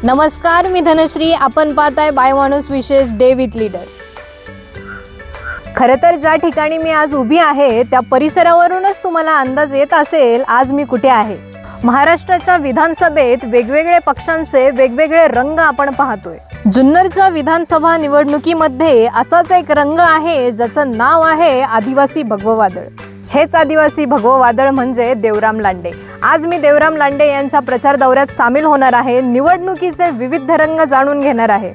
नमस्कार, मी धनश्री. आपण पाहताय बाय माणूस विशेष डे विथ लीडर. खरं तर ज्या ठिकाणी मी आज उभी आहे त्या परिसरावरूनच तुम्हाला अंदाज येत असेल आज मी कुठे आहे. महाराष्ट्राच्या विधानसभेत वेगवेगळ्या पक्षांचे वेगवेगळे रंग आपण पाहतोय. जुन्नरच्या विधानसभा निवडणुकीमध्ये असाच एक रंग आहे ज्याचं नाव आहे आदिवासी भगवं वादळ. हेच आदिवासी भगवं वादळ म्हणजे देवराम लांडे. आज मी देवराम लांडे यांच्या प्रचार दौऱ्यात सामील होणार आहे. निवडणुकीचे विविध रंग जाणून घेणार आहे.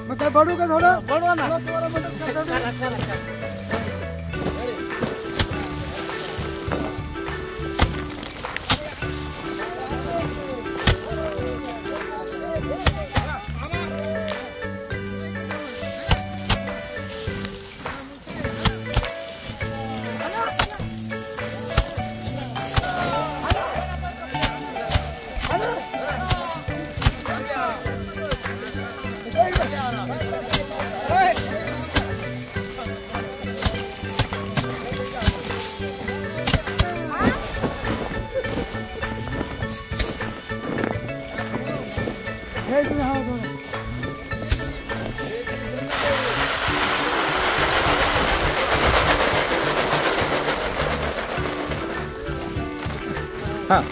मग काय बडू का थोडं बडवा ना तुम्हाला मदत करतो. हाँ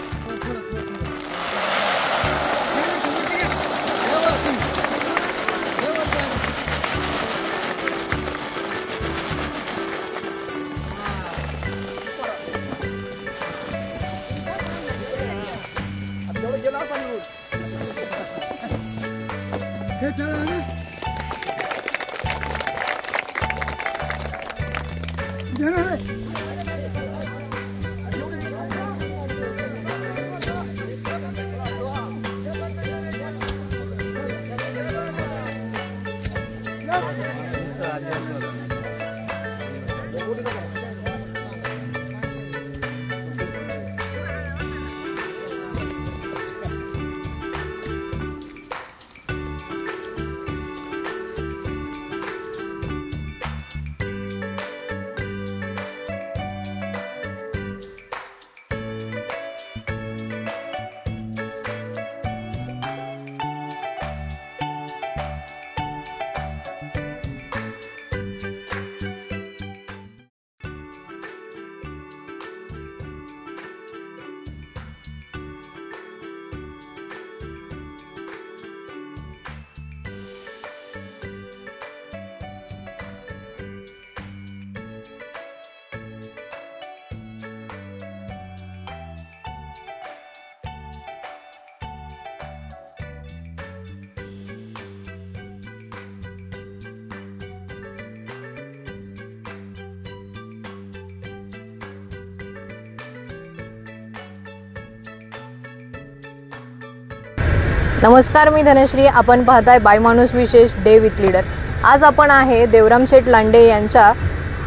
नमस्कार, मी धनश्री. आपण पाहताय बाय माणूस विशेष डे विथ लीडर. आज आपण आहे देवराम शेठ लांडे यांच्या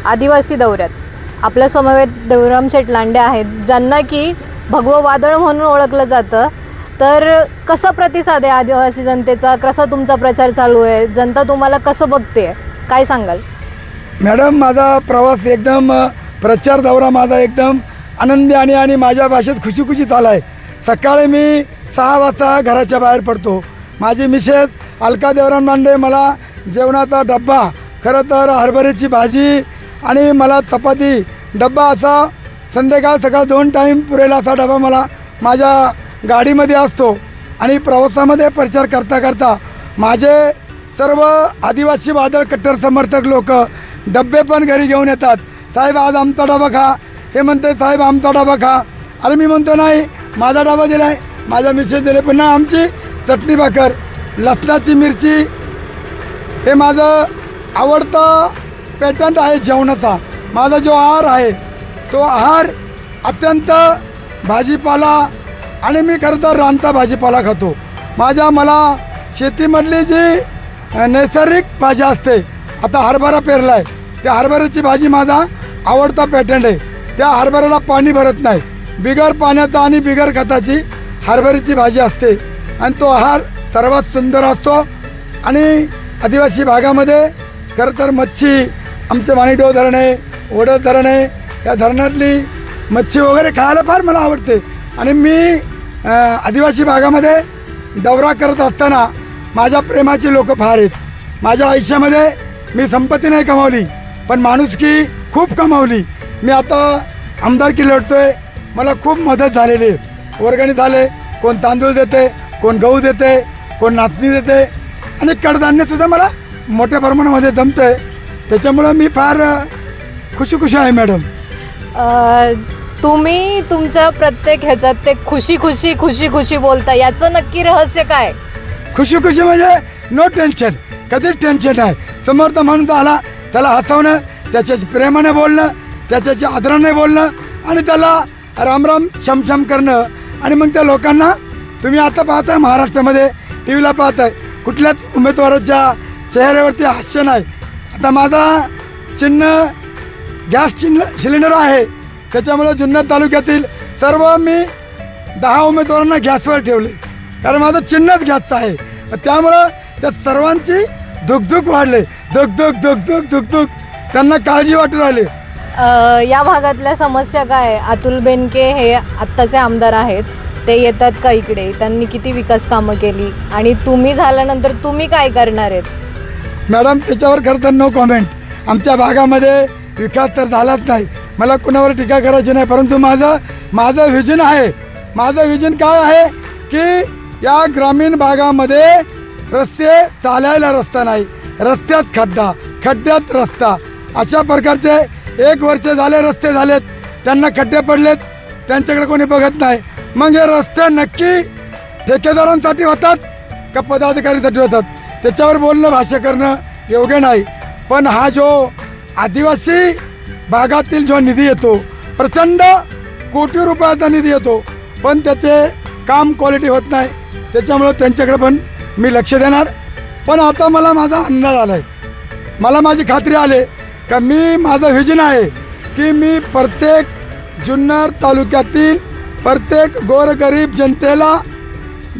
आदिवासी दौऱ्यात. आपल्या समवेत देवराम शेठ लांडे आहेत, ज्यांना की भगवं वादळ म्हणून ओळखलं जातं. तर कसा प्रतिसाद आहे आदिवासी जनतेचा? कसा तुमचा प्रचार चालू आहे? जनता तुम्हाला कसं बघते, काय सांगाल? मॅडम, माझा प्रवास एकदम प्रचार दौरा माझा एकदम आनंदी आणि माझ्या भाषेत खुशी खुशी चालला आहे. सकाळी मी 6 वाजता घराच्या बाहेर पडतो. माझी मिसेस अलका देवराम लांडे मला जेवणाचा डब्बा, खरं तर हरभऱ्याची भाजी आणि मला चपाती डब्बा असा संध्याकाळ सकाळ 2 टाईम पुरेला असा डबा मला माझ्या गाडीमध्ये असतो. आणि प्रवासामध्ये प्रचार करता करता माझे सर्व आदिवासी वादळ कट्टर समर्थक लोक डब्बे पण घरी घेऊन येतात. साहेब आज आमचा डबा खा, हे म्हणते साहेब आमचा डबा खा. अरे मी म्हणतो नाही, माझा डबा दिला आहे, माझ्या मिसेस दिले. पुन्हा आमची चटणी भाकर, लसणाची मिरची हे माझं आवडतं पॅटर्न आहे जेवणाचा. माझा जो आहार आहे तो आहार अत्यंत भाजीपाला आणि मी खरं तर रानचा भाजीपाला खातो. मला शेतीमधली जी नैसर्गिक भाजी असते, आता हरभरा पेरला आहे, त्या हरभऱ्याची भाजी माझा आवडता पॅटर्न आहे. त्या हरभऱ्याला पाणी भरत नाही, बिगर पाण्याचा आणि बिगर खताची हरभऱ्याची भाजी असते आणि तो आहार सर्वात सुंदर असतो. आणि आदिवासी भागामध्ये खरं तर मच्छी, आमचे माणिकदेव धरण आहे, ओढत धरण आहे, या धरणातली मच्छी वगैरे खायला फार मला आवडते. आणि मी आदिवासी भागामध्ये दौरा करत असताना माझ्या प्रेमाचे लोक फार आहेत. माझ्या आयुष्यामध्ये मी संपत्ती नाही कमावली, पण माणुसकी खूप कमावली. मी आता आमदारकी लढतोय, मला खूप मदत झालेली आहे. वर्गणी झाले, कोण तांदूळ देते, कोण गहू देते, कोण नाचणी देते आणि कडधान्यसुद्धा मला मोठ्या प्रमाणामध्ये जमतं आहे. त्याच्यामुळं मी फार खुशी आहे मॅडम. तुम्ही तुमच्या प्रत्येक ह्याच्यात ते खुशी बोलता, याचं नक्की रहस्य काय? खुशी म्हणजे नो टेन्शन, कधीच टेन्शन नाही. समोरचा माणूस आला त्याला हसवणं, त्याच्याशी प्रेमाने बोलणं, त्याच्याशी आदराने बोलणं आणि त्याला राम शम करणं. आणि मग त्या लोकांना तुम्ही आता पाहताय महाराष्ट्रामध्ये टी व्हीला पाहताय, कुठल्याच उमेदवाराच्या चेहऱ्यावरती हास्य नाही. आता माझा चिन्ह गॅस सिलेंडर आहे, त्याच्यामुळे जुन्नर तालुक्यातील सर्व मी 10 उमेदवारांना गॅसवर ठेवले, कारण माझं चिन्हच गॅसचं आहे. त्यामुळं त्या सर्वांची धुकधुक वाढले, धुकधुक त्यांना काळजी वाटू राहिली. या भागातल्या समस्या काय? अतुल बेनके हे आत्ताचे आमदार आहेत, ते येतात का इकडे? त्यांनी किती विकास कामं केली आणि तुम्ही झाल्यानंतर तुम्ही काय करणार आहेत? मॅडम, त्याच्यावर खरं तर नो कॉमेंट. आमच्या भागामध्ये विकास तर झालाच नाही, मला कुणावर टीका करायची नाही. परंतु माझं व्हिजन आहे. माझं व्हिजन काय आहे की या ग्रामीण भागामध्ये रस्ते चालायला रस्ता नाही, रस्त्यात खड्ड्यात रस्ता, अशा प्रकारचे 1 वर्ष झाले रस्ते झालेत, त्यांना खड्डे पडलेत, त्यांच्याकडे कोणी बघत नाही. मग हे रस्ते नक्की ठेकेदारांसाठी होतात का पदाधिकाऱ्यांसाठी होतात? त्याच्यावर बोलणं, भाष्य करणं योग्य नाही. पण हा जो आदिवासी भागातील जो निधी येतो, प्रचंड कोटी रुपयाचा निधी येतो, पण त्याचे काम क्वालिटी होत नाही. त्याच्यामुळं त्यांच्याकडे पण मी लक्ष देणार. पण आता मला माझा अंदाज आला आहे मला माझी खात्री आले का मी माझं व्हिजन आहे की मी प्रत्येक जुन्नर तालुक्यातील प्रत्येक गोरगरीब जनतेला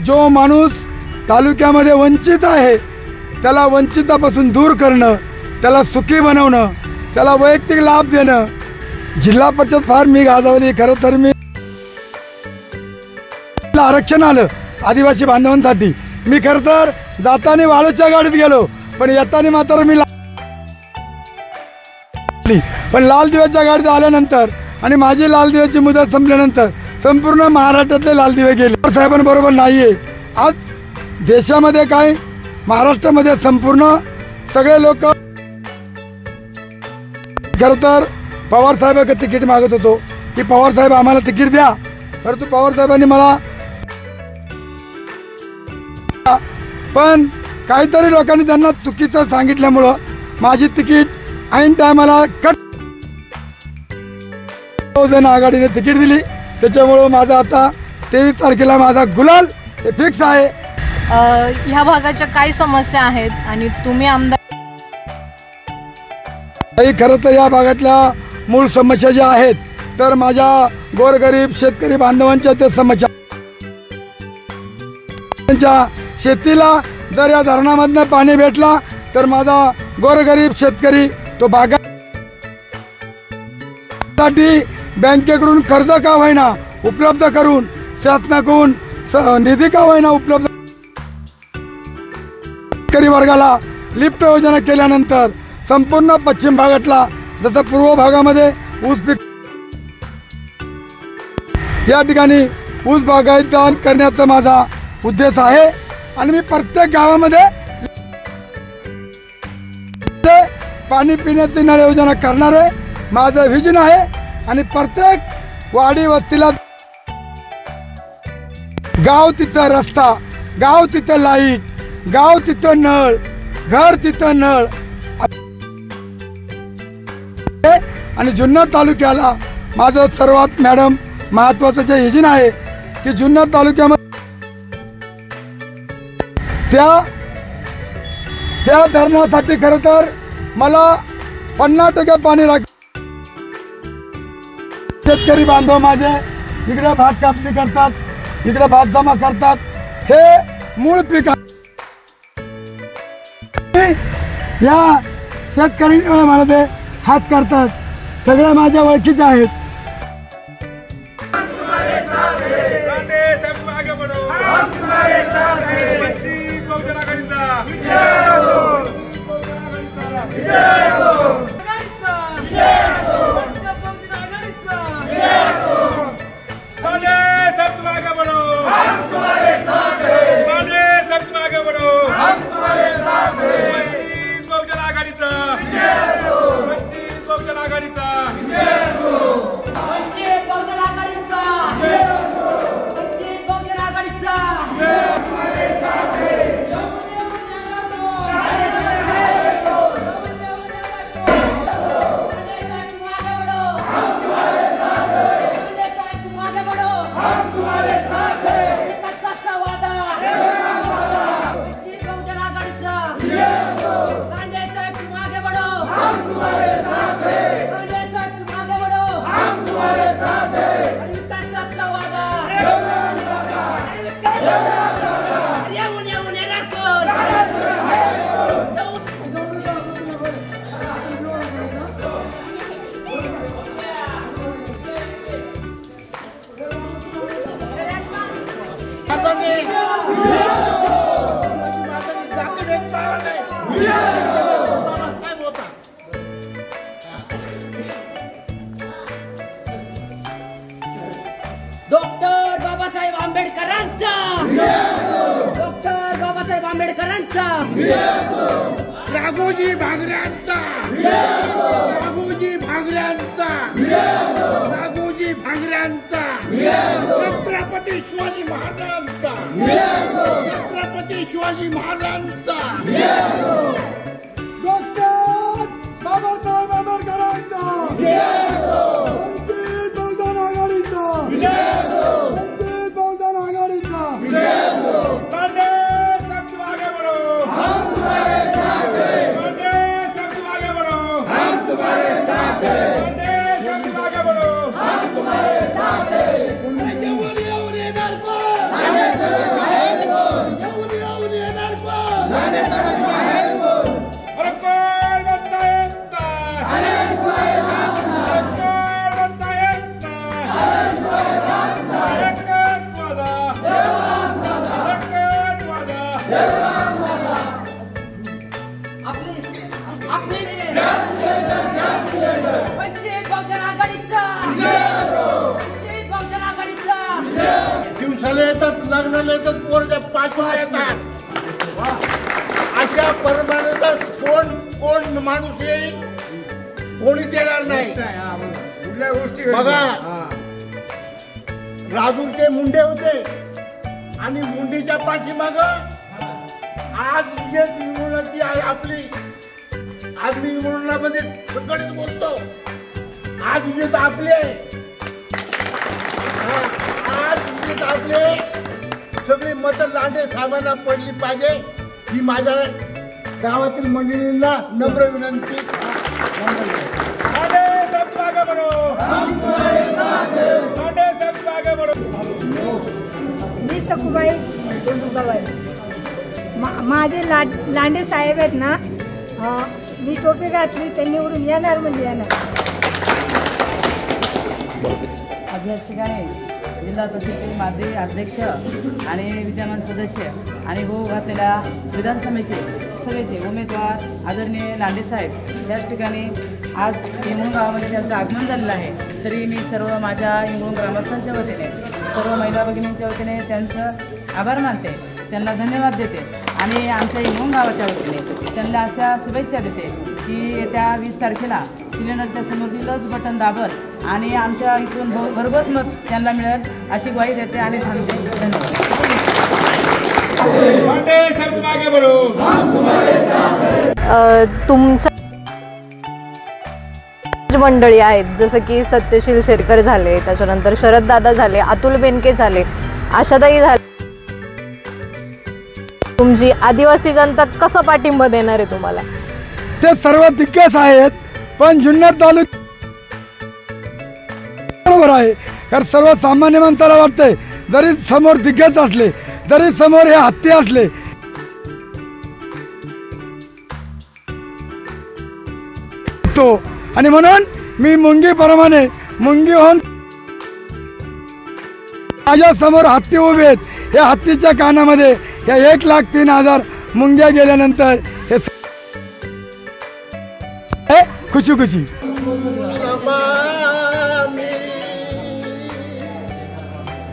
जो माणूस तालुक्यामध्ये वंचित आहे त्याला वंचितापासून दूर करणं, त्याला सुखी बनवणं, त्याला वैयक्तिक लाभ देणं. जिल्हा परिषद फार मी गाजवली. खरं तर मी आरक्षण आलं आदिवासी बांधवांसाठी. मी खरं तर जाताना वाळूच्या गाडीत गेलो पण येताना मात्र मी पण लाल दिव्याच्या गाडीत आल्यानंतर आणि माझी लाल दिव्याची मुदत संपल्यानंतर संपूर्ण महाराष्ट्रातले लाल दिवे गेले. साहेबांबरोबर नाहीये. आज देशामध्ये काय महाराष्ट्रामध्ये संपूर्ण सगळे लोक खरं तर पवार साहेब तिकीट मागत होतो की पवार साहेब आम्हाला तिकीट द्या. परंतु पवार साहेबांनी मला पण काहीतरी लोकांनी त्यांना चुकीचं सांगितल्यामुळं माझी तिकीट ऐन टायमाला कट जन आघाडीने तिकीट दिली. त्याच्यामुळं माझा आता 23 तारखेला माझा गुलाल हे फिक्स आहे. ह्या भागाच्या काय समस्या आहेत आणि तुम्ही आमदार खरं तर या भागातल्या मूळ समस्या ज्या आहेत तर माझ्या गोरगरीब शेतकरी बांधवांच्या त्या समस्या, त्यांच्या शेतीला जर या धरणामधनं पाणी भेटला तर माझा गोरगरीब शेतकरी तो बागासाठी बँकेकडून कर्ज का होईना उपलब्ध करून शासनाकडून निधी का होईना उपलब्ध शेतकरी वर्गाला लिफ्ट योजना केल्यानंतर संपूर्ण पश्चिम भागातला जसं पूर्व भागामध्ये ऊस पीक या ठिकाणी ऊस बागायतदार करण्याचा माझा उद्देश आहे आणि मी प्रत्येक गावामध्ये पाणी पिण्याची नळ योजना करणार आहे. माझं व्हिजन आहे आणि प्रत्येक वाडी वस्तीला गाव तिथं रस्ता, गाव तिथं लाईट, गाव तिथं नळ, घर तिथं नळ आणि जुन्नर तालुक्याला माझं सर्वात मॅडम महत्वाचं जे व्हिजन आहे की जुन्नर तालुक्यामध्ये त्या धरणासाठी खरं तर मला 50% पाणी लागेल. शेतकरी बांधव माझे इकडे भात कापणी करतात, इकडे भात जमा करतात. हे मूळ पीक या शेतकरी मला ते हात करतात. सगळ्या माझ्या ओळखीचे आहेत. डॉक्टर बाबासाहेब आंबेडकरांचा, डॉक्टर बाबासाहेब आंबेडकरांचा, राघोजी भांगऱ्यांचा, राघोजी भांगऱ्यांचा, राघोजी भांगऱ्यांचा, छत्रपती शिवाजी महाराजांचा, छत्रपती शिवाजी महाराजांचा, डॉक्टर बाबासाहेब आंबेडकरांचा, वंचित बहुजन आघाडीचा, वंचित बहुजन आघाडीचा. कांग्रेस अब तुम आगे बढ़ो, हम तुम्हारे साथ हैं. कांग्रेस अब दिवसाला येतात, लग्नाला येतात, पोरच्या पाचवा येतात. अशा परमानंतर कोण माणूस येईल कोणीच येणार नाही. बघा, राजूरचे मुंडे होते आणि मुंडेच्या पाठीमाग आज जे विमोचनाची आहे आपली, आज मी विमोचनामध्ये सगळेच बोलतो. आज इजेत आपले, आज इजेत आपले सगळी मतं लांडे साहेबांना पडली पाहिजे ही माझ्या गावातील मंडळींना नम्र विनंती. मी सखूबाई माझे लांडे साहेब आहेत ना, मी टोपी घातली ते निवडून येणार म्हणजे येणार. आज या ठिकाणी जिल्हा परिषदेचे माजी अध्यक्ष आणि विद्यमान सदस्य आणि हो घातलेल्या विधानसभेचे उमेदवार आदरणीय लांडे साहेब याच ठिकाणी आज इंगळूण गावामध्ये त्यांचं आगमन झालेलं आहे. तरी मी सर्व माझ्या इंगळूण ग्रामस्थांच्या वतीने, सर्व महिला भगिनींच्या वतीने त्यांचं आभार मानते, त्यांना धन्यवाद देते आणि आमच्या इंगळूण गावाच्या वतीने त्यांना अशा शुभेच्छा देते की येत्या 20 तारखेला सिलेंडरच्या समोरची लस बटन दाबल आणि आमच्या इथून भरघोस मत त्यांना मिळेल अशी ग्वाही देते आणि थांबते. धन्यवाद. तुमच्या मंडळी आहेत जसं की सत्यशील शेरकर झाले, त्याच्यानंतर शरद दादा झाले, अतुल बेनके झाले, आशाताई झाले. तुमची आदिवासी जनता कसा पाठिंबा देणार आहे तुम्हाला? ते सर्व दिग्गज आहेत, पण जुन्नर तालुक्यात बरोबर आहे. कारण सर्वसामान्य माणसाला वाटतंय जरी समोर दिग्गज असले, जरी समोर हे हत्ती असले, तो आणि म्हणून मी मुंगीप्रमाणे मुंगी होऊन माझ्या समोर हत्ती उभे आहेत. या हत्तीच्या कानामध्ये या 1,03,000 मुंग्या गेल्यानंतर हे खुशी खुशी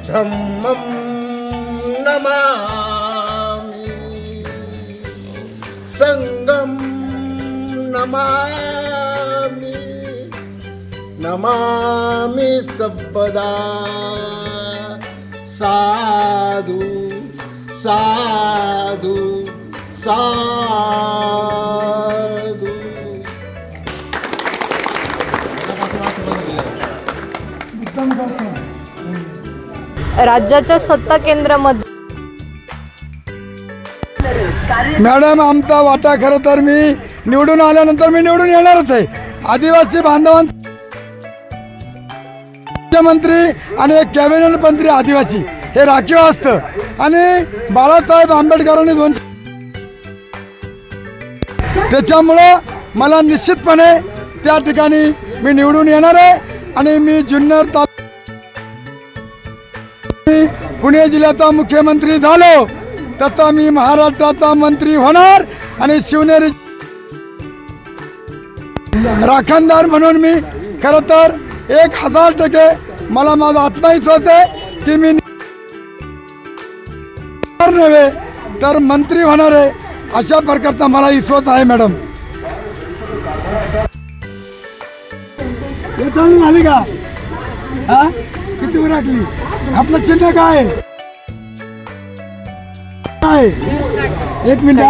धम्मं नमामि संगम नमामि नमामि सबदा साधु साधु साधु. राज्याच्या सत्ता केंद्रामध्ये मॅडम आमचा वाटा खरं तर मी निवडून आल्यानंतर मी निवडून येणारच आहे. आदिवासी बांधवांचा मुख्यमंत्री आणि एक कॅबिनेट मंत्री आदिवासी हे राखीव असतं आणि बाळासाहेब आंबेडकरांनी त्याच्यामुळं मला निश्चितपणे त्या ठिकाणी मी निवडून येणार आहे. आणि मी जुन्नर पुणे जिल्ह्याचा मुख्यमंत्री झालो तसा मी महाराष्ट्राचा मंत्री होणार आणि शिवनेरी राखणदार म्हणून मी खरं तर 1000% मला माझा आत्मविश्वास आहे की मी नव्हे तर मंत्री होणार आहे अशा प्रकारचा मला विश्वास आहे. मॅडम झाली का? हा किती वर राखली? आपलं चिन्ह काय आहे? 1 मिनिट.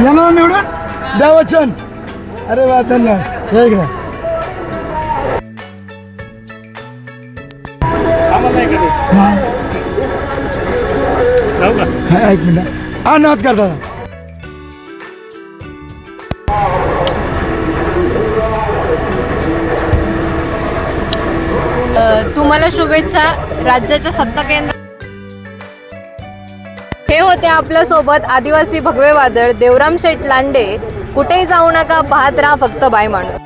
येणार निवडून द्या वचन. अरे वा धन्यवाद. एक मिनिट. हा नमस्कार दादा. तुम्हाला शुभेच्छा राज्याच्या सत्ता केंद्र. हे होते आपल्या सोबत आदिवासी भगवे वादळ देवराम शेठ लांडे. कुठेही जाऊ नका, पाहत राहा फक्त बाय माणूस.